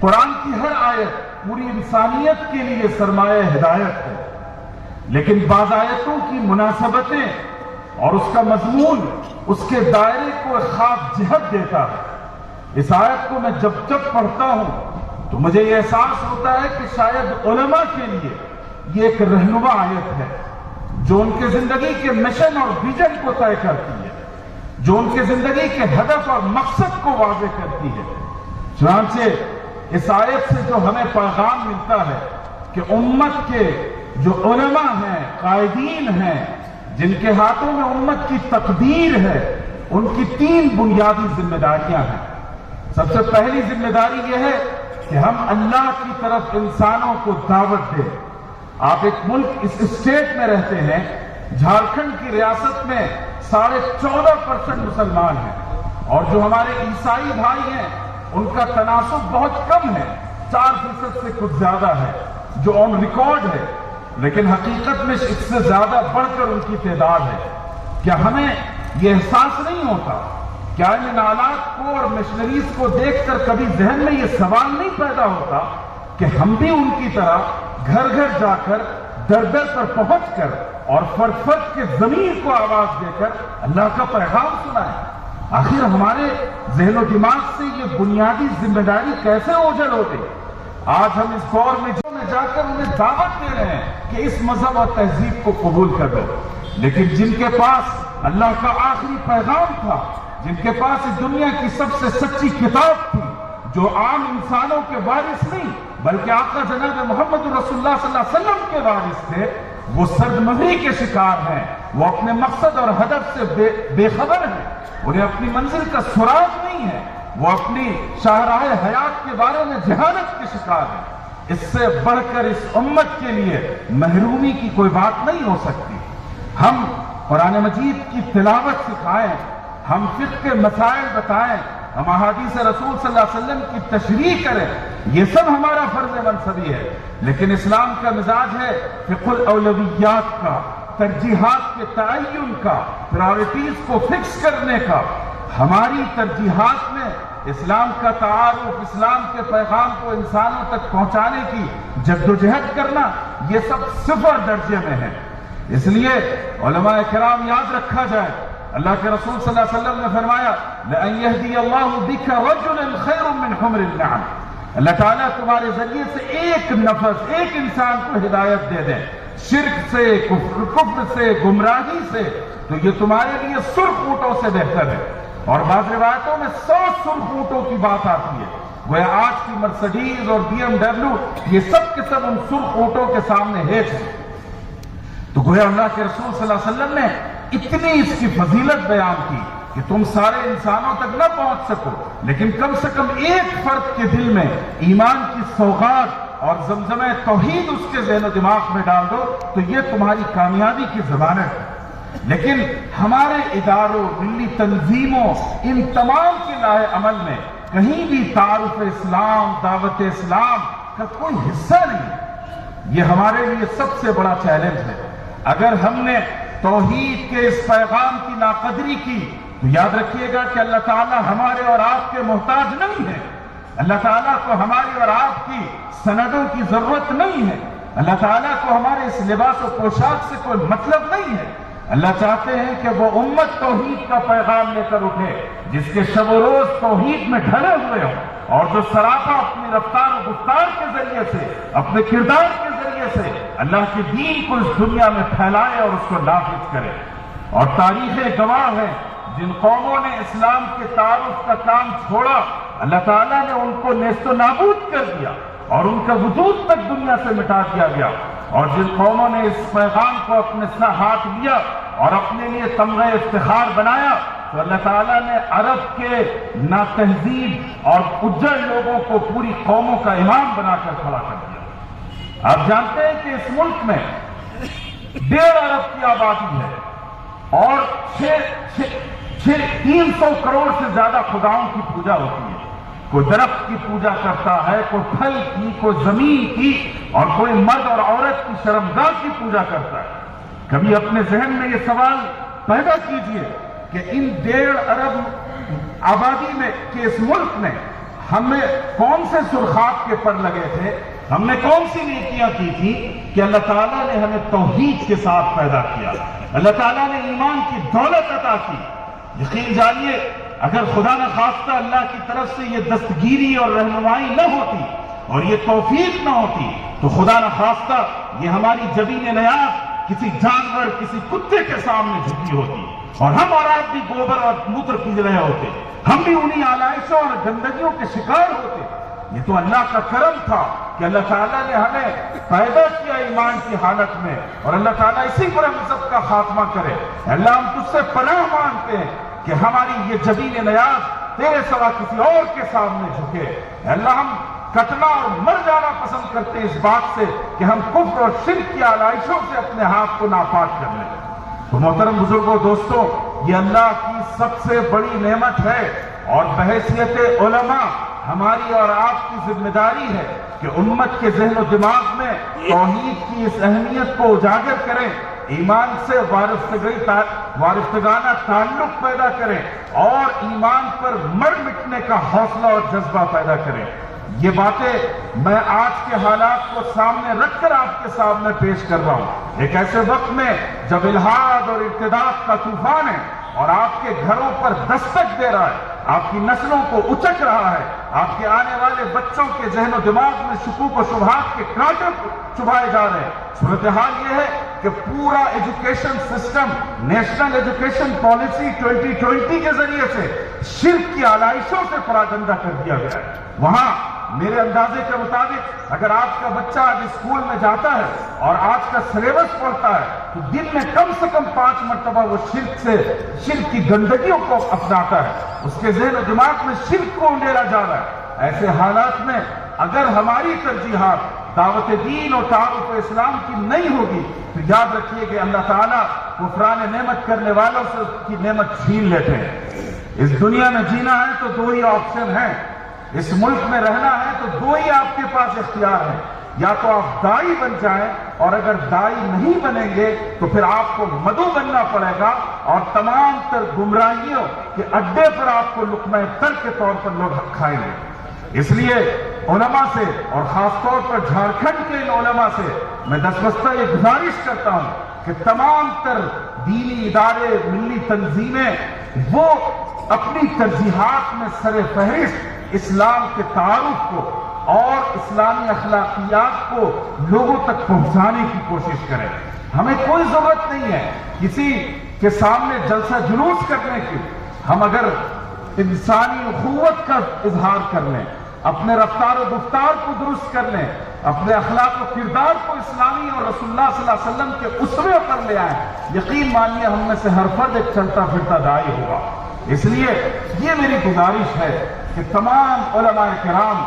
قرآن کی ہر آیت پوری انسانیت کے لیے سرمایہ ہدایت ہے، لیکن بعض آیتوں کی مناسبتیں اور اس کا مضمون اس کے دائرے کو ایک خاص جہت دیتا ہے۔ اس آیت کو میں جب پڑھتا ہوں تو مجھے یہ احساس ہوتا ہے کہ شاید علماء کے لیے یہ ایک رہنما آیت ہے جو ان کے زندگی کے مشن اور ویژن کو طے کرتی ہے، جو ان کے زندگی کے ہدف اور مقصد کو واضح کرتی ہے۔ چنانچہ اس آیت سے جو ہمیں پیغام ملتا ہے کہ امت کے جو علماء ہیں، قائدین ہیں، جن کے ہاتھوں میں امت کی تقدیر ہے، ان کی 3 بنیادی ذمہ داریاں ہیں۔ سب سے پہلی ذمہ داری یہ ہے کہ ہم اللہ کی طرف انسانوں کو دعوت دیں۔ آپ ایک ملک اس اسٹیٹ میں رہتے ہیں، جھارکھنڈ کی ریاست میں 14.5% مسلمان ہیں، اور جو ہمارے عیسائی بھائی ہیں ان کا تناسب بہت کم ہے، 4% سے کچھ زیادہ ہے جو آن ریکارڈ ہے، لیکن حقیقت میں اس سے زیادہ بڑھ کر ان کی تعداد ہے۔ کیا ہمیں یہ احساس نہیں ہوتا؟ کیا ان حالات کو اور مشنریز کو دیکھ کر کبھی ذہن میں یہ سوال نہیں پیدا ہوتا کہ ہم بھی ان کی طرح گھر گھر جا کر در در پر پہنچ کر اور فرد فرد کے ضمیر کو آواز دے کر اللہ کا پیغام سنائیں؟ آخر ہمارے ذہن و دماغ سے یہ بنیادی ذمہ داری کیسے اوجھل ہو گئی؟ آج ہم اس دور میں جا کر انہیں دعوت دے رہے ہیں کہ اس مذہب اور تہذیب کو قبول کر لو، لیکن جن کے پاس اللہ کا آخری پیغام تھا، جن کے پاس اس دنیا کی سب سے سچی کتاب تھی، جو عام انسانوں کے وارث نہیں بلکہ آقا جناب محمد رسول اللہ صلی اللہ علیہ وسلم کے وارث تھے، وہ سرمدی کے شکار ہیں، وہ اپنے مقصد اور ہدف سے بے خبر ہیں، انہیں اپنی منزل کا سراغ نہیں ہے، وہ اپنی شاہراہ حیات کے بارے میں جہالت کے شکار ہیں۔ اس سے بڑھ کر اس امت کے لیے محرومی کی کوئی بات نہیں ہو سکتی۔ ہم قرآن مجید کی تلاوت سکھائیں، ہم فقہ کے مسائل بتائیں، ہم احادیث رسول صلی اللہ علیہ وسلم کی تشریح کریں، یہ سب ہمارا فرض منصبی ہے، لیکن اسلام کا مزاج ہے فقہ الاولویات کا، ترجیحات کے تعین کا، پرائورٹیز کو فکس کرنے کا۔ ہماری ترجیحات میں اسلام کا تعارف، اسلام کے پیغام کو انسانوں تک پہنچانے کی جدوجہد کرنا، یہ سب 0 درجے میں ہے۔ اس لیے علماء کرام یاد رکھا جائے، اللہ کے رسول صلی اللہ علیہ وسلم نے فرمایا لَأَن يَهْدِيَ اللَّهُ بِكَ رَجُلًا خَيْرٌ مِّنْ حُمْرِ النَّعَمِ، اللہ تعالیٰ تمہارے ذریعے سے ایک نفس، ایک انسان کو ہدایت دے دے شرک سے، کفر سے، گمراہی سے، تو یہ تمہارے لیے سرخ اونٹوں سے بہتر ہے۔ اور بعض روایتوں میں 100 سرخ اونٹوں کی بات آتی ہے، وہ آج کی مرسڈیز اور BMW یہ سب کے سب ان سرخ اونٹوں کے سامنے ہیچ ہیں۔ تو گویا اللہ کے رسول صلی اللہ علیہ وسلم نے اتنی اس کی فضیلت بیان کی کہ تم سارے انسانوں تک نہ پہنچ سکو، لیکن کم سے کم ایک فرد کے دل میں ایمان کی سوغات اور زمزمہ توحید اس کے ذہن و دماغ میں ڈال دو تو یہ تمہاری کامیابی کی ضمانت ہے۔ لیکن ہمارے اداروں، ملی تنظیموں، ان تمام کے لائے عمل میں کہیں بھی تعارف اسلام، دعوت اسلام کا کوئی حصہ نہیں۔ یہ ہمارے لیے سب سے بڑا چیلنج ہے۔ اگر ہم نے توحید کے اس پیغام کی ناقدری کی تو یاد رکھیے گا کہ اللہ تعالیٰ ہمارے اور آپ کے محتاج نہیں ہے، اللہ تعالیٰ کو ہماری اور آپ کی سندوں کی ضرورت نہیں ہے، اللہ تعالیٰ کو ہمارے اس لباس و پوشاک سے کوئی مطلب نہیں ہے۔ اللہ چاہتے ہیں کہ وہ امت توحید کا پیغام لے کر اٹھے، جس کے شب و روز توحید میں ڈھلے ہوئے ہوں، اور جو سراپا اپنی رفتار و گفتار کے ذریعے سے، اپنے کردار کے ذریعے سے اللہ کے دین کو اس دنیا میں پھیلائے اور اس کو نافذ کرے۔ اور تاریخ گواہ ہے، جن قوموں نے اسلام کے تعارف کا کام چھوڑا، اللہ تعالیٰ نے ان کو نیست و نابود کر دیا اور ان کا وجود تک دنیا سے مٹا دیا گیا، اور جن قوموں نے اس پیغام کو اپنے ساتھ ہاتھ لیا اور اپنے لیے تمغہ افتخار بنایا، تو اللہ تعالیٰ نے عرب کے ناتہذیب اور اجڑ لوگوں کو پوری قوموں کا امام بنا کر کھڑا کر دیا۔ آپ جانتے ہیں کہ اس ملک میں 1.5 ارب کی آبادی ہے اور 300 کروڑ سے زیادہ خداؤں کی پوجا ہوتی ہے۔ کوئی درخت کی پوجا کرتا ہے، کوئی پھل کی، کوئی زمین کی، اور کوئی مرد اور عورت کی شرمگاہ کی پوجا کرتا ہے۔ کبھی اپنے ذہن میں یہ سوال پیدا کیجئے کہ ان 1.5 ارب آبادی میں کے اس ملک میں ہم نے کون سے سرخاب کے پر لگے تھے، ہم نے کون سی نیکیاں کی تھی کہ اللہ تعالیٰ نے ہمیں توحید کے ساتھ پیدا کیا، اللہ تعالیٰ نے ایمان کی دولت عطا کی۔ یقین جانیے اگر خدا نہ خواستہ اللہ کی طرف سے یہ دستگیری اور رہنمائی نہ ہوتی اور یہ توفیق نہ ہوتی تو خدا نہ خواستہ یہ ہماری جبین نیاز کسی جانور، کسی کتے کے سامنے جھکی ہوتی، اور ہم اور آپ بھی گوبر اور موتر پی رہے ہوتے، ہم بھی انہی آلائشوں اور گندگیوں کے شکار ہوتے۔ یہ تو اللہ کا کرم تھا کہ اللہ تعالیٰ نے ہمیں پیدا کیا ایمان کی حالت میں، اور اللہ تعالیٰ اسی پر ہم سب کا خاتمہ کرے۔ اللہ ہم تجھ سے پناہ مانگتے ہیں کہ ہماری یہ جبین نیاز تیرے سوا کسی اور کے سامنے جھکے۔ اللہ ہم کٹنا اور مر جانا پسند کرتے ہیں اس بات سے کہ ہم کفر اور شرک کی آلائشوں سے اپنے ہاتھ کو ناپاک کر لیں۔ تو محترم بزرگوں، دوستوں، یہ اللہ کی سب سے بڑی نعمت ہے، اور بحیثیت علماء ہماری اور آپ کی ذمہ داری ہے کہ امت کے ذہن و دماغ میں توحید کی اس اہمیت کو اجاگر کریں، ایمان سے وارفتگانہ تعلق پیدا کریں، اور ایمان پر مر مٹنے کا حوصلہ اور جذبہ پیدا کریں۔ یہ باتیں میں آج کے حالات کو سامنے رکھ کر آپ کے سامنے پیش کر رہا ہوں، ایک ایسے وقت میں جب الحاد اور ارتداد کا طوفان ہے اور آپ کے گھروں پر دستک دے رہا ہے، آپ کی نسلوں کو اچک رہا ہے، آپ کے آنے والے بچوں کے ذہن و دماغ میں شکوک و شبہات کے کانٹے چبھائے جا رہے ہیں۔ صورتحال یہ ہے کہ پورا education system, national education policy 2020 کے ذریعے سے شرک کی آلائشوں سے پراگندہ کر دیا گیا ہے۔ وہاں میرے اندازے کے مطابق اگر آج کا بچہ آج اسکول میں جاتا ہے اور آج کا سلیبس پڑھتا ہے تو دن میں کم سے کم 5 مرتبہ وہ شرک کی گندگیوں کو اپناتا ہے، اس کے ذہن و دماغ میں شرک کو انڈیلا جا رہا ہے۔ ایسے حالات میں اگر ہماری ترجیحات دعوت دین اور تعارف اسلام کی نہیں ہوگی تو یاد رکھیے کہ اللہ تعالیٰ کفران نعمت کرنے والوں سے اس کی نعمت چھین لیتے ہیں۔ اس دنیا میں جینا ہے تو 2 ہی آپشن ہیں، اس ملک میں رہنا ہے تو 2 ہی آپ کے پاس اختیار ہیں، یا تو آپ دائی بن جائیں، اور اگر دائی نہیں بنیں گے تو پھر آپ کو مدعو بننا پڑے گا، اور تمام تر گمراہیوں کے اڈے پر آپ کو لقمہ تر کے طور پر لوگ کھائیں گے۔ اس لیے علماء سے، اور خاص طور پر جھارکھنڈ کے ان علماء سے میں دستبستہ یہ گزارش کرتا ہوں کہ تمام تر دینی ادارے، ملی تنظیمیں وہ اپنی ترجیحات میں سر فہرست اسلام کے تعارف کو اور اسلامی اخلاقیات کو لوگوں تک پہنچانے کی کوشش کریں۔ ہمیں کوئی ضرورت نہیں ہے کسی کے سامنے جلسہ جلوس کرنے کی، ہم اگر انسانی اخوت کا اظہار کر لیں، اپنے رفتار و گفتار کو درست کر لیں، اپنے اخلاق و کردار کو اسلامی اور رسول اللہ صلی اللہ علیہ وسلم کے اسوے پر لے آئیں، یقین مانیے ہم میں سے ہر فرد ایک چلتا پھرتا داعی ہوگا۔ اس لیے یہ میری گزارش ہے کہ تمام علماء کرام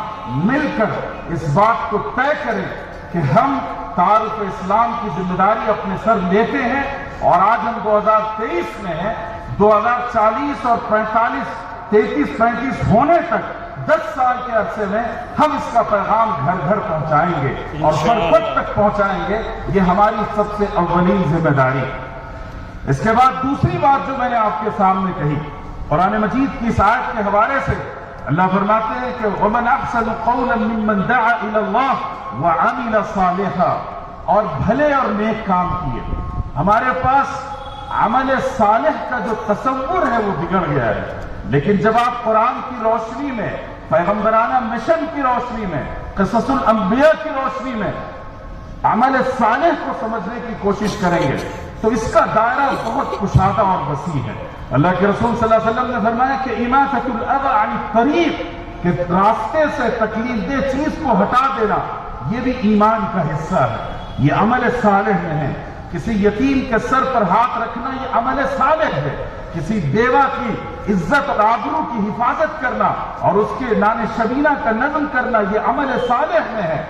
مل کر اس بات کو طے کریں کہ ہم تعارف اسلام کی ذمہ داری اپنے سر لیتے ہیں، اور آج ہم 2023 میں ہیں، 2040 اور 33-35 ہونے تک 10 سال کے عرصے میں ہم اس کا پیغام گھر گھر پہنچائیں گے اور فرد تک پہنچائیں گے۔ یہ ہماری سب سے اولین ذمہ داری۔ اس کے بعد دوسری بات جو میں نے آپ کے سامنے کہی، قرآن مجید کی اس آیت کے حوالے سے اللہ فرماتے ہیں کہ وَمَنْ أَحْسَنُ قَوْلًا مِّمَّنْ دَعَا إِلَى اللَّهِ وَعَمِلَ صَالِحًا، اور بھلے اور نیک کام کیے۔ ہمارے پاس عمل صالح کا جو تصور ہے وہ بگڑ گیا ہے، لیکن جب آپ قرآن کی روشنی میں، پیغمبرانہ مشن کی روشنی میں، قصص الانبیاء کی روشنی میں عمل صالح کو سمجھنے کی کوشش کریں گے تو اس کا دائرہ بہت کشادہ اور وسیع ہے۔ اللہ کے رسول صلی اللہ علیہ وسلم نے فرمایا کہ اماطۃ الاذى عن الطریق، کہ راستے سے تکلیف دہ چیز کو ہٹا دینا یہ بھی ایمان کا حصہ ہے، یہ عمل صالح میں ہے۔ کسی یتیم کے سر پر ہاتھ رکھنا یہ عمل صالح ہے، کسی بیوہ کی عزت اور آبرو کی حفاظت کرنا اور اس کے نان شبینہ کا نظم کرنا یہ عمل صالح میں ہے۔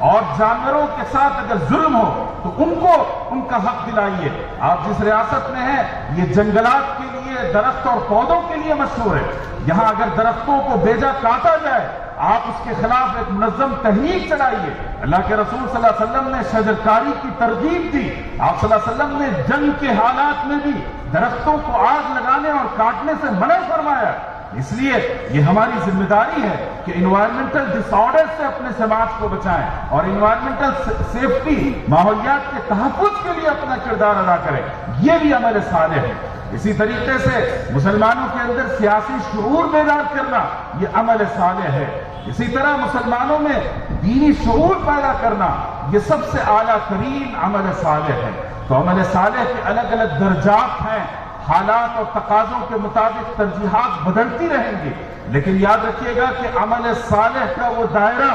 اور جانوروں کے ساتھ اگر ظلم ہو تو ان کو ان کا حق دلائیے۔ آپ جس ریاست میں ہیں یہ جنگلات کے لیے، درخت اور پودوں کے لیے مشہور ہے، یہاں اگر درختوں کو بیجا کاٹا جائے آپ اس کے خلاف ایک منظم تحریک چلائیے۔ اللہ کے رسول صلی اللہ علیہ وسلم نے شجرکاری کی ترغیب دی، آپ صلی اللہ علیہ وسلم نے جنگ کے حالات میں بھی درختوں کو آگ لگانے اور کاٹنے سے منع فرمایا۔ اس لیے یہ ہماری ذمہ داری ہے کہ انوائرمنٹل ڈس آرڈر سے اپنے سماج کو بچائیں اور انوائرمنٹل سیفٹی، ماحولیات کے تحفظ کے لیے اپنا کردار ادا کریں۔ یہ بھی عمل صالح ہے۔ اسی طریقے سے مسلمانوں کے اندر سیاسی شعور بیدار کرنا یہ عمل صالح ہے۔ اسی طرح مسلمانوں میں دینی شعور پیدا کرنا یہ سب سے اعلیٰ ترین عمل صالح ہے۔ تو عمل صالح کے الگ الگ درجات ہیں، حالات اور تقاضوں کے مطابق ترجیحات بدلتی رہیں گی، لیکن یاد رکھیے گا کہ عمل صالح کا وہ دائرہ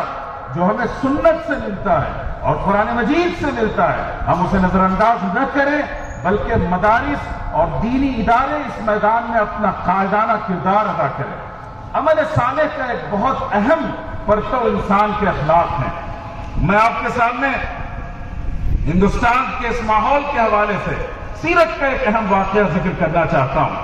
جو ہمیں سنت سے ملتا ہے اور قرآن مجید سے ملتا ہے، ہم اسے نظر انداز نہ کریں، بلکہ مدارس اور دینی ادارے اس میدان میں اپنا قائدانہ کردار ادا کریں۔ عمل صالح کا ایک بہت اہم پرتو انسان کے اخلاق ہیں۔ میں آپ کے سامنے ہندوستان کے اس ماحول کے حوالے سے سیرت کا ایک اہم واقعہ ذکر کرنا چاہتا ہوں۔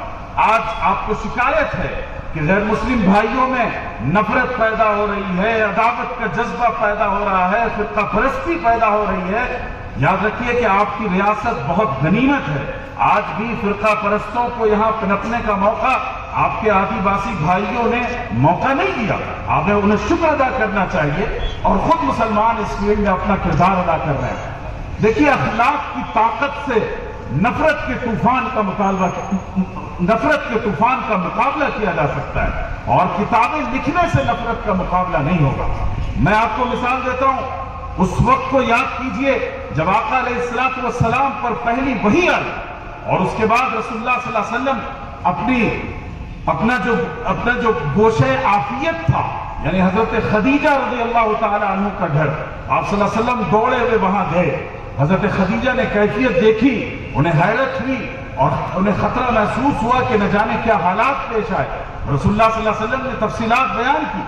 آج آپ کو شکایت ہے کہ غیر مسلم بھائیوں میں نفرت پیدا ہو رہی ہے، عداوت کا جذبہ پیدا ہو رہا ہے، فرقہ پرستی پیدا ہو رہی ہے۔ یاد رکھیے کہ آپ کی ریاست بہت غنیمت ہے۔ آج بھی فرقہ پرستوں کو یہاں پنپنے کا موقع آپ کے آدیواسی بھائیوں نے موقع نہیں دیا۔ آپ نے انہیں شکر ادا کرنا چاہیے، اور خود مسلمان اس فیلڈ میں اپنا کردار ادا کر رہے ہیں۔ دیکھیے، اخلاق کی طاقت سے نفرت کے طوفان کا مقابلہ کیا جا سکتا ہے، اور کتابیں لکھنے سے نفرت کا مقابلہ نہیں ہوگا۔ میں آپ کو مثال دیتا ہوں، اس وقت کو یاد کیجئے جب آقا علیہ الصلوۃ والسلام پر پہلی وحی آئی، اور اس کے بعد رسول اللہ صلی اللہ علیہ وسلم اپنا جو گوشے عافیت تھا، یعنی حضرت خدیجہ رضی اللہ تعالی عنہ کا گھر، آپ صلی اللہ علیہ وسلم دوڑے ہوئے وہاں گئے۔ حضرت خدیجہ نے کیفیت دیکھی، انہیں حیرت ہوئی اور انہیں خطرہ محسوس ہوا کہ نہ جانے کیا حالات پیش آئے۔ رسول اللہ صلی اللہ علیہ وسلم نے تفصیلات بیان کی۔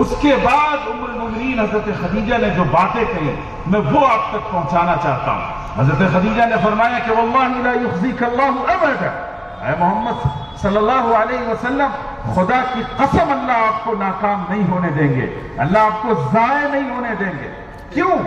اس کے بعد ام المؤمنین حضرت خدیجہ نے جو باتیں کہی، میں وہ آپ تک پہنچانا چاہتا ہوں۔ حضرت خدیجہ نے فرمایا کہ واللہ لا یخزیک اللہ ابدا، اے محمد صلی اللہ علیہ وسلم، خدا کی قسم اللہ آپ کو ناکام نہیں ہونے دیں گے، اللہ آپ کو ضائع نہیں ہونے دیں گے۔ کیوں؟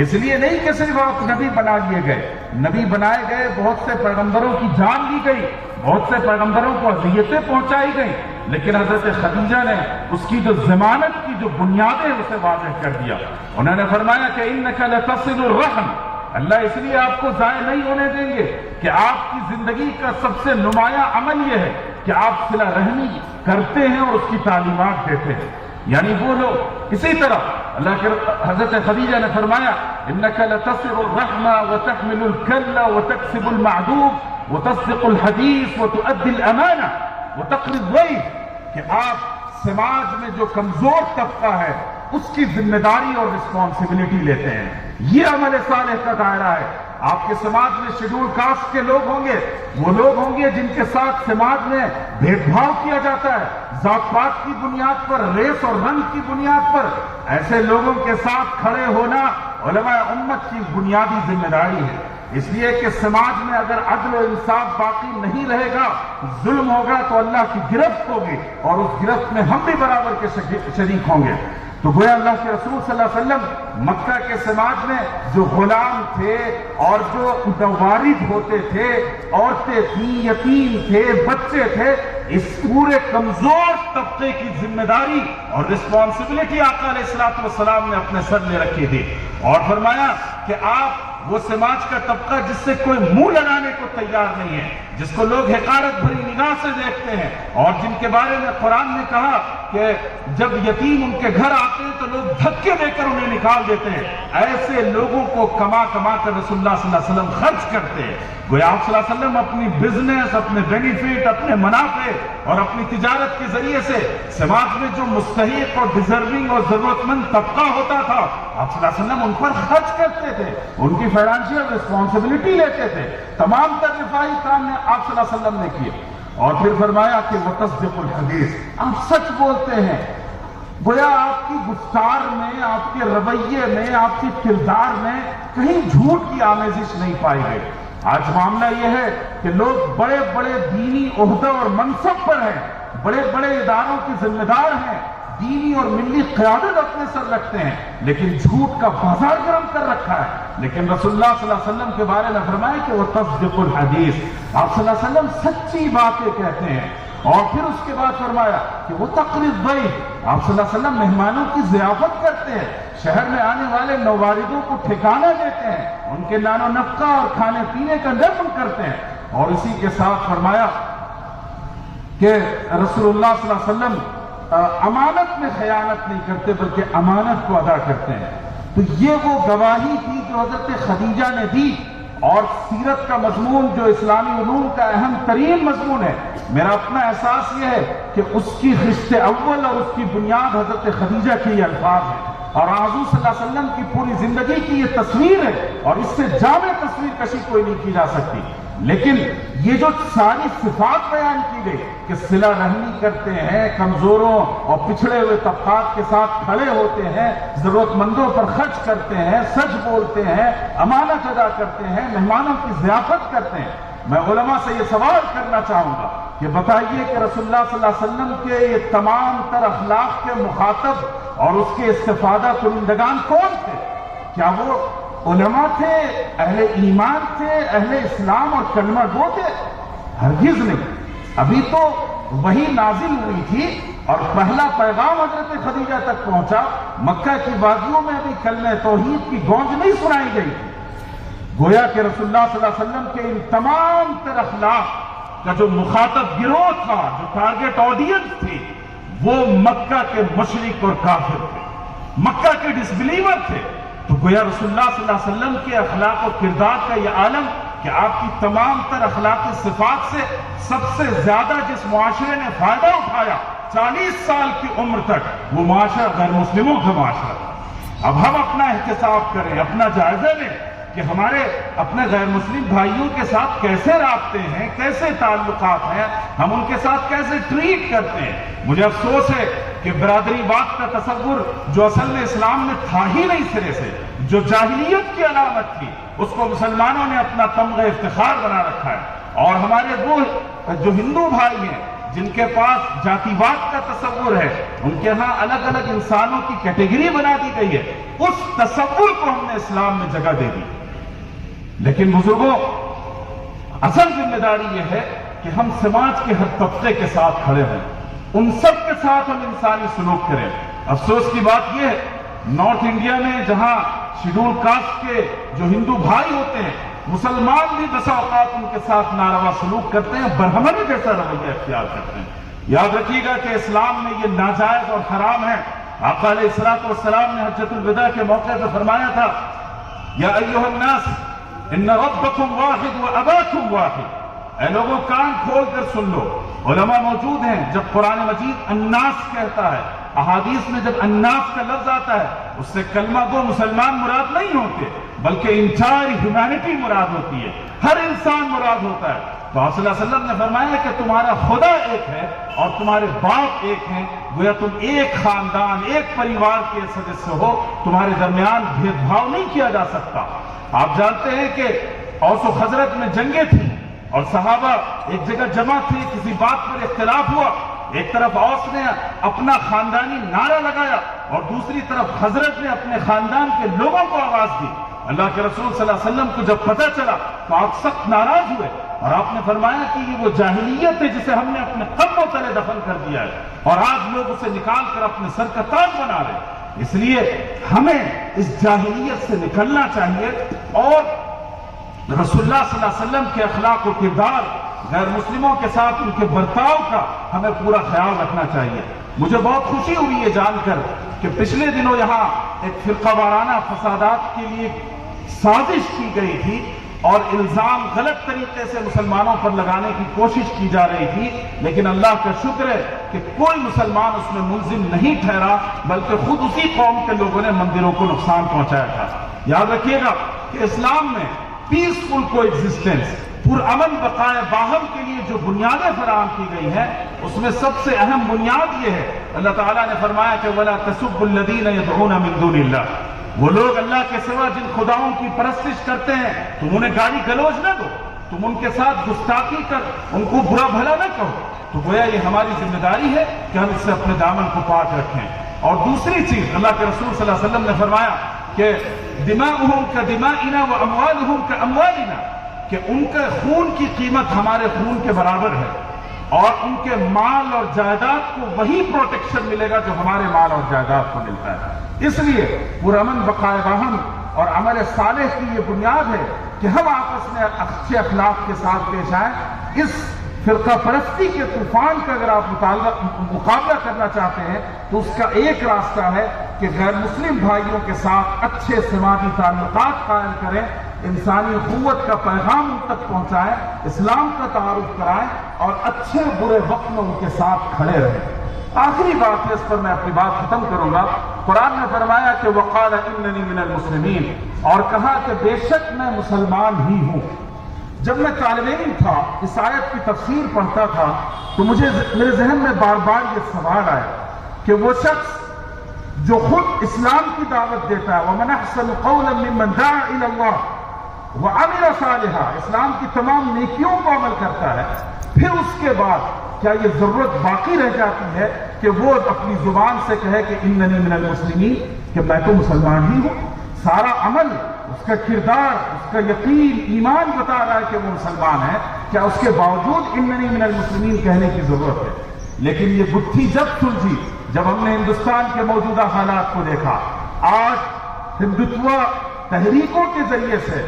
اس لیے نہیں کہ صرف آپ نبی بنا لیے گئے، نبی بنائے گئے، بہت سے پیغمبروں کی جان لی گئی، بہت سے پیغمبروں کو اذیتیں پہنچائی گئی، لیکن حضرت خدیجہ نے اس کی جو ضمانت کی جو بنیادیں اسے واضح کر دیا۔ انہوں نے فرمایا کہ انک لتصل الرحم، اللہ اس لیے آپ کو ضائع نہیں ہونے دیں گے کہ آپ کی زندگی کا سب سے نمایاں عمل یہ ہے کہ آپ صلہ رحمی کرتے ہیں اور اس کی تعلیمات دیتے ہیں۔ یعنی وہ لوگ، اسی طرح اللہ کے حضرت خدیجہ نے فرمایا انک لتصل الرحم وتحمل الکل وتکسب المعدوم وتصدق الحدیث وتؤدی الامانہ وتقری الضیف، کہ آپ سماج میں جو کمزور طبقہ ہے اس کی ذمہ داری اور رسپانسبلٹی لیتے ہیں۔ یہ عمل صالح کا دائرہ ہے۔ آپ کے سماج میں شیڈول کاسٹ کے لوگ ہوں گے، وہ لوگ ہوں گے جن کے ساتھ سماج میں بھید بھاؤ کیا جاتا ہے، ذات پات کی بنیاد پر، ریس اور رنگ کی بنیاد پر۔ ایسے لوگوں کے ساتھ کھڑے ہونا علماء امت کی بنیادی ذمہ داری ہے، اس لیے کہ سماج میں اگر عدل و انصاف باقی نہیں رہے گا، ظلم ہوگا تو اللہ کی گرفت ہوگی، اور اس گرفت میں ہم بھی برابر کے شریک ہوں گے۔ تو گویا اللہ کے رسول صلی اللہ علیہ وسلم مکہ کے سماج میں جو غلام تھے اور جو وارث ہوتے تھے، عورتیں تھیں، یتیم تھے، بچے تھے، اس پورے کمزور طبقے کی ذمہ داری اور رسپانسبلٹی آقا علیہ الصلوۃ والسلام نے اپنے سر لے رکھی تھی، اور فرمایا کہ آپ وہ سماج کا طبقہ جس سے کوئی منہ لگانے کو تیار نہیں ہے، جس کو لوگ حقارت بھری نگاہ سے دیکھتے ہیں، اور جن کے بارے میں قرآن نے کہا کہ جب یتیم ان کے گھر آتے ہیں تو لوگ دھکے دے کر انہیں نکال دیتے ہیں، ایسے لوگوں کو کما کر رسول اللہ صلی اللہ علیہ وسلم خرچ کرتے ہیں۔ گویا آپ صلی اللہ علیہ وسلم اپنی بزنس، اپنے بینیفٹ، اپنے منافع اور اپنی تجارت کے ذریعے سے سماج میں جو مستحق اور ڈیزرونگ اور ضرورت مند طبقہ ہوتا تھا، آپ صلی اللہ علیہ وسلم ان پر خرچ کرتے تھے، ان کی فائنانشیل رسپانسبلٹی لیتے تھے، تمام تر رفاہی کام نے آپ صلی اللہ علیہ وسلم نے کیے۔ اور پھر فرمایا کہ وہ تصدیق الحدیث، آپ سچ بولتے ہیں۔ گویا آپ کی گفتار میں، آپ کے رویے میں، آپ کے کردار میں کہیں جھوٹ کی آمیزش نہیں پائی گئی۔ آج معاملہ یہ ہے کہ لوگ بڑے بڑے دینی عہدے اور منصب پر ہیں، بڑے بڑے اداروں کے ذمہ دار ہیں، دینی اور ملی قیادت اپنے سر رکھتے ہیں، لیکن جھوٹ کا بازار گرم کر رکھا ہے۔ لیکن رسول اللہ صلی اللہ علیہ وسلم کے بارے میں فرمایا کہ وہ تصدیق الحدیث، آپ صلی اللہ علیہ وسلم سچی باتیں کہتے ہیں، اور پھر اس کے بعد فرمایا کہ وہ تقریب ضیف، آپ صلی اللہ علیہ وسلم مہمانوں کی ضیافت کرتے ہیں، شہر میں آنے والے نوواردوں کو ٹھکانہ دیتے ہیں، ان کے نان و نفقہ اور کھانے پینے کا نظم کرتے ہیں، اور اسی کے ساتھ فرمایا کہ رسول اللہ صلی اللہ علیہ وسلم امانت میں خیانت نہیں کرتے بلکہ امانت کو ادا کرتے ہیں۔ تو یہ وہ گواہی تھی جو حضرت خدیجہ نے دی، اور سیرت کا مضمون جو اسلامی علوم کا اہم ترین مضمون ہے، میرا اپنا احساس یہ ہے کہ اس کی خشت اول اور اس کی بنیاد حضرت خدیجہ کے یہ الفاظ ہیں، اور حضور صلی اللہ علیہ وسلم کی پوری زندگی کی یہ تصویر ہے، اور اس سے جامع تصویر کشی کوئی نہیں کی جا سکتی۔ لیکن یہ جو ساری صفات بیان کی گئی کہ صلہ رحمی کرتے ہیں، کمزوروں اور پچھڑے ہوئے طبقات کے ساتھ کھڑے ہوتے ہیں، ضرورت مندوں پر خرچ کرتے ہیں، سچ بولتے ہیں، امانت ادا کرتے ہیں، مہمانوں کی ضیافت کرتے ہیں، میں علماء سے یہ سوال کرنا چاہوں گا کہ بتائیے کہ رسول اللہ صلی اللہ علیہ وسلم کے یہ تمام تر اخلاق کے مخاطب اور اس کے استفادہ کنندگان کون تھے؟ کیا وہ علماء تھے، اہل ایمان تھے، اہل اسلام اور کلمہ گو تھے؟ ہرگز نہیں۔ ابھی تو وہی نازل ہوئی تھی اور پہلا پیغام حضرت خدیجہ تک پہنچا، مکہ کی وادیوں میں ابھی کلمہ توحید کی گونج نہیں سنائی گئی تھی۔ گویا کہ رسول اللہ صلی اللہ علیہ وسلم کے ان تمام تر اخلاق کا جو مخاطب گروہ تھا، جو ٹارگٹ آڈینس تھی، وہ مکہ کے مشرک اور کافر تھے، مکہ کے ڈسبلیور تھے۔ تو گویا رسول اللہ صلی اللہ علیہ وسلم کے اخلاق و کردار کا یہ عالم کہ آپ کی تمام تر اخلاقی صفات سے سب سے زیادہ جس معاشرے نے فائدہ اٹھایا 40 سال کی عمر تک، وہ معاشرہ غیر مسلموں کا معاشرہ تھا۔ اب ہم اپنا احتساب کریں، اپنا جائزہ لیں کہ ہمارے اپنے غیر مسلم بھائیوں کے ساتھ کیسے رابطے ہیں، کیسے تعلقات ہیں، ہم ان کے ساتھ کیسے ٹریٹ کرتے ہیں۔ مجھے افسوس ہے کہ برادری واد کا تصور جو اصل میں اسلام میں تھا ہی نہیں سرے سے، جو جاہلیت کی علامت تھی، اس کو مسلمانوں نے اپنا تمغہ افتخار بنا رکھا ہے، اور ہمارے وہ جو ہندو بھائی ہیں جن کے پاس جاتی واد کا تصور ہے، ان کے ہاں الگ الگ انسانوں کی کیٹیگری بنا دی گئی ہے، اس تصور کو ہم نے اسلام میں جگہ دے دی۔ لیکن بزرگوں، اصل ذمہ داری یہ ہے کہ ہم سماج کے ہر طبقے کے ساتھ کھڑے ہیں، ان سب کے ساتھ ہم انسانی سلوک کریں۔ افسوس کی بات یہ ہے، نارتھ انڈیا میں جہاں شیڈول کاسٹ کے جو ہندو بھائی ہوتے ہیں، مسلمان بھی بسا اوقات ان کے ساتھ ناروا سلوک کرتے ہیں، برہمن جیسا رویہ اختیار کرتے ہیں۔ یاد رکھیے گا کہ اسلام میں یہ ناجائز اور حرام ہے۔ آقا علیہ الصلوۃ والسلام نے حجۃ الوداع کے موقع پہ فرمایا تھا، یا ایھا الناس ان ربکم واحد واباکم واحد، اے لوگوں کان کھول کر سن لو۔ علماء موجود ہیں، جب قرآن مجید الناس کہتا ہے، احادیث میں جب الناس کا لفظ آتا ہے، اس سے کلمہ گو مسلمان مراد نہیں ہوتے بلکہ انٹائر ہیومینٹی مراد ہوتی ہے، ہر انسان مراد ہوتا ہے۔ تو آپ صلی اللہ علیہ وسلم نے فرمایا کہ تمہارا خدا ایک ہے اور تمہارے باپ ایک ہیں، گویا تم ایک خاندان، ایک پریوار کے سدسیہ ہو، تمہارے درمیان بھید بھاؤ نہیں کیا جا سکتا۔ آپ جانتے ہیں کہ اوس و خزرج میں جنگیں تھیں اور صحابہ ایک جگہ جمع تھے، کسی بات پر اختلاف ہوا، ایک طرف اوس نے اپنا خاندانی نعرہ لگایا اور دوسری طرف خزرج نے اپنے خاندان کے لوگوں کو آواز دی۔ اللہ کے رسول صلی اللہ علیہ وسلم کو جب پتہ چلا تو آپ سخت ناراض ہوئے اور آپ نے فرمایا کہ یہ وہ جاہلیت ہے جسے ہم نے اپنے قدموں تلے دفن کر دیا ہے، اور آج لوگ اسے نکال کر اپنے سر کا تاج بنا رہے ہیں۔ اس لیے ہمیں اس جاہلیت سے نکلنا چاہیے اور رسول اللہ صلی اللہ علیہ وسلم کے اخلاق و کردار، غیر مسلموں کے ساتھ ان کے برتاؤ کا ہمیں پورا خیال رکھنا چاہیے۔ مجھے بہت خوشی ہوئی یہ جان کر کہ پچھلے دنوں یہاں ایک فرقہ وارانہ فسادات کے لیے سازش کی گئی تھی اور الزام غلط طریقے سے مسلمانوں پر لگانے کی کوشش کی جا رہی تھی، لیکن اللہ کا شکر ہے کہ کوئی مسلمان اس میں ملزم نہیں ٹھہرا، بلکہ خود اسی قوم کے لوگوں نے مندروں کو نقصان پہنچایا تھا۔ یاد رکھیے گا کہ اسلام میں پیسفل کو ایگزسٹنس، پرامن بقائے باہم کے لیے جو بنیادیں فراہم کی گئی ہیں، اس میں سب سے اہم بنیاد یہ ہے، اللہ تعالیٰ نے فرمایا کہ وَلَا تَسُبُّوا الَّذِينَ يَدْعُونَ مِن دُونِ اللَّهِ، وہ لوگ اللہ کے سوا جن خداؤں کی پرستش کرتے ہیں تم انہیں گالی گلوچ نہ دو، تم ان کے ساتھ گستاخی کر ان کو برا بھلا نہ کہو۔ تو گویا یہ ہماری ذمہ داری ہے کہ ہم اس سے اپنے دامن کو پاک رکھیں۔ اور دوسری چیز، اللہ کے رسول صلی اللہ علیہ وسلم نے فرمایا کہ دماؤہم کدمائنا واموالہم کاموالنا، کہ ان کے خون کی قیمت ہمارے خون کے برابر ہے، اور ان کے مال اور جائیداد کو وہی پروٹیکشن ملے گا جو ہمارے مال اور جائیداد کو ملتا ہے۔ اس لیے پرامن بقائے باہم اور عمل صالح کی یہ بنیاد ہے کہ ہم آپس میں اچھے اخلاق کے ساتھ پیش آئیں۔ اس فرقہ پرستی کے طوفان کا اگر آپ مقابلہ کرنا چاہتے ہیں تو اس کا ایک راستہ ہے کہ غیر مسلم بھائیوں کے ساتھ اچھے سماجی تعلقات قائم کریں، انسانی قوت کا پیغام ان تک پہنچائیں، اسلام کا تعارف کرائیں اور اچھے برے وقت میں ان کے ساتھ کھڑے رہیں۔ آخری بات ہے، اس پر میں اپنی بات ختم کروں گا۔ قرآن نے فرمایا کہ وقال اننی من المسلمین، اور کہا کہ بے شک میں مسلمان ہی ہوں۔ جب میں طالب علم تھا، اس آیت کی تفسیر پڑھتا تھا تو میرے ذہن میں بار بار یہ سوال آیا کہ وہ شخص جو خود اسلام کی دعوت دیتا ہے وَمَنْ أَحْسَنُ قَوْلًا مِّمَّنْ دَعَا إِلَى اللَّهِ وَعَمِلَ صَالِحًا، اسلام کی تمام نیکیوں کو عمل کرتا ہے، پھر اس کے بعد کیا یہ ضرورت باقی رہ جاتی ہے کہ وہ اپنی زبان سے کہے کہ اننی من المسلمین، کہ میں تو مسلمان ہی ہوں؟ سارا عمل، اس کا کردار، اس کا یقین، ایمان بتا رہا ہے کہ وہ مسلمان ہے، کیا اس کے باوجود اننی من المسلمین کہنے کی ضرورت ہے؟ لیکن یہ گتھی جب سلجھی جب ہم نے ہندوستان کے موجودہ حالات کو دیکھا۔ آج ہندوتوا تحریکوں کے ذریعے سے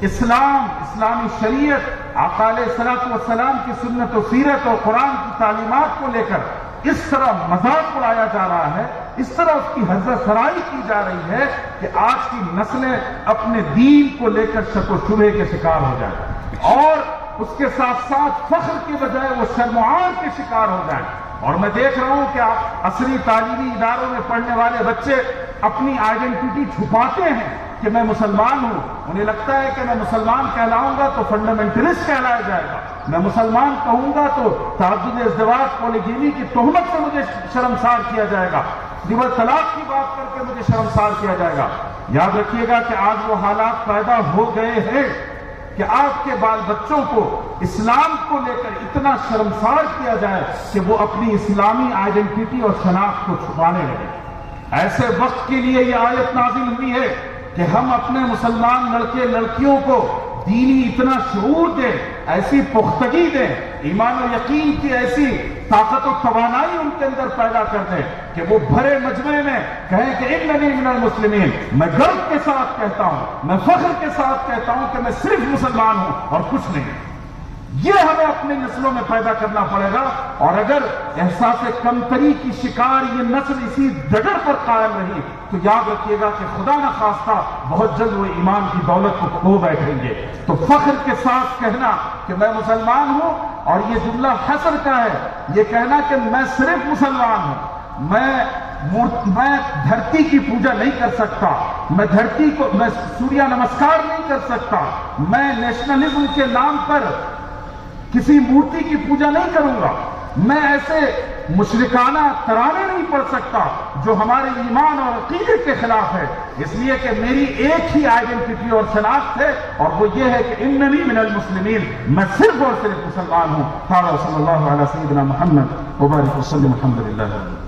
اسلام، اسلامی شریعت، آقا علیہ الصلوۃ والسلام کی سنت و سیرت اور قرآن کی تعلیمات کو لے کر اس طرح مذاق اڑایا جا رہا ہے، اس طرح اس کی حضرت سرائی کی جا رہی ہے کہ آج کی نسلیں اپنے دین کو لے کر شک و شبہے کے شکار ہو جائیں، اور اس کے ساتھ ساتھ فخر کے بجائے وہ شرم و عار کے شکار ہو جائیں۔ اور میں دیکھ رہا ہوں کہ عصری تعلیمی اداروں میں پڑھنے والے بچے اپنی آئیڈینٹی چھپاتے ہیں کہ میں مسلمان ہوں، انہیں لگتا ہے کہ میں مسلمان کہلاؤں گا تو فنڈامنٹلسٹ کہلایا جائے گا، میں مسلمان کہوں گا تو تعدد ازدواج پولیگیمی کی تہمت سے مجھے شرمسار کیا جائے گا، ڈبل طلاق کی بات کر کے مجھے شرمسار کیا جائے گا۔ یاد رکھیے گا کہ آج وہ حالات پیدا ہو گئے ہیں کہ آپ کے بال بچوں کو اسلام کو لے کر اتنا شرمسار کیا جائے کہ وہ اپنی اسلامی آئیڈینٹی اور شناخت کو چھپانے لگے۔ ایسے وقت کے لیے یہ آیت نازل ہوئی ہے کہ ہم اپنے مسلمان لڑکے لڑکیوں کو دینی اتنا شعور دیں، ایسی پختگی دیں، ایمان و یقین کی ایسی طاقت و توانائی ان کے اندر پیدا کر دیں کہ وہ بھرے مجمع میں کہیں کہ اننی من المسلمین، میں گرو کے ساتھ کہتا ہوں، میں فخر کے ساتھ کہتا ہوں کہ میں صرف مسلمان ہوں اور کچھ نہیں۔ یہ ہمیں اپنی نسلوں میں پیدا کرنا پڑے گا، اور اگر احساس کمتری کی شکار یہ نسل اسی ڈگر پر قائم رہی تو یاد رکھیے گا کہ خدا نہ خواستہ بہت جلد وہ ایمان کی دولت کو کھو بیٹھیں گے۔ تو فخر کے ساتھ کہنا کہ میں مسلمان ہوں، اور یہ جملہ حسر کا ہے، یہ کہنا کہ میں صرف مسلمان ہوں، میں دھرتی کی پوجا نہیں کر سکتا، میں سوریہ نمسکار نہیں کر سکتا، میں نیشنلزم کے نام پر کسی مورتی کی پوجا نہیں کروں گا، میں ایسے مشرکانہ ترانے نہیں پڑھ سکتا جو ہمارے ایمان اور عقیدے کے خلاف ہے، اس لیے کہ میری ایک ہی آئیڈینٹی اور شناخت ہے، اور وہ یہ ہے کہ اننی من المسلمین، میں صرف اور صرف مسلمان ہوں۔ صلی اللہ علیہ سیدنا محمد وبارک وسلم، الحمدللہ۔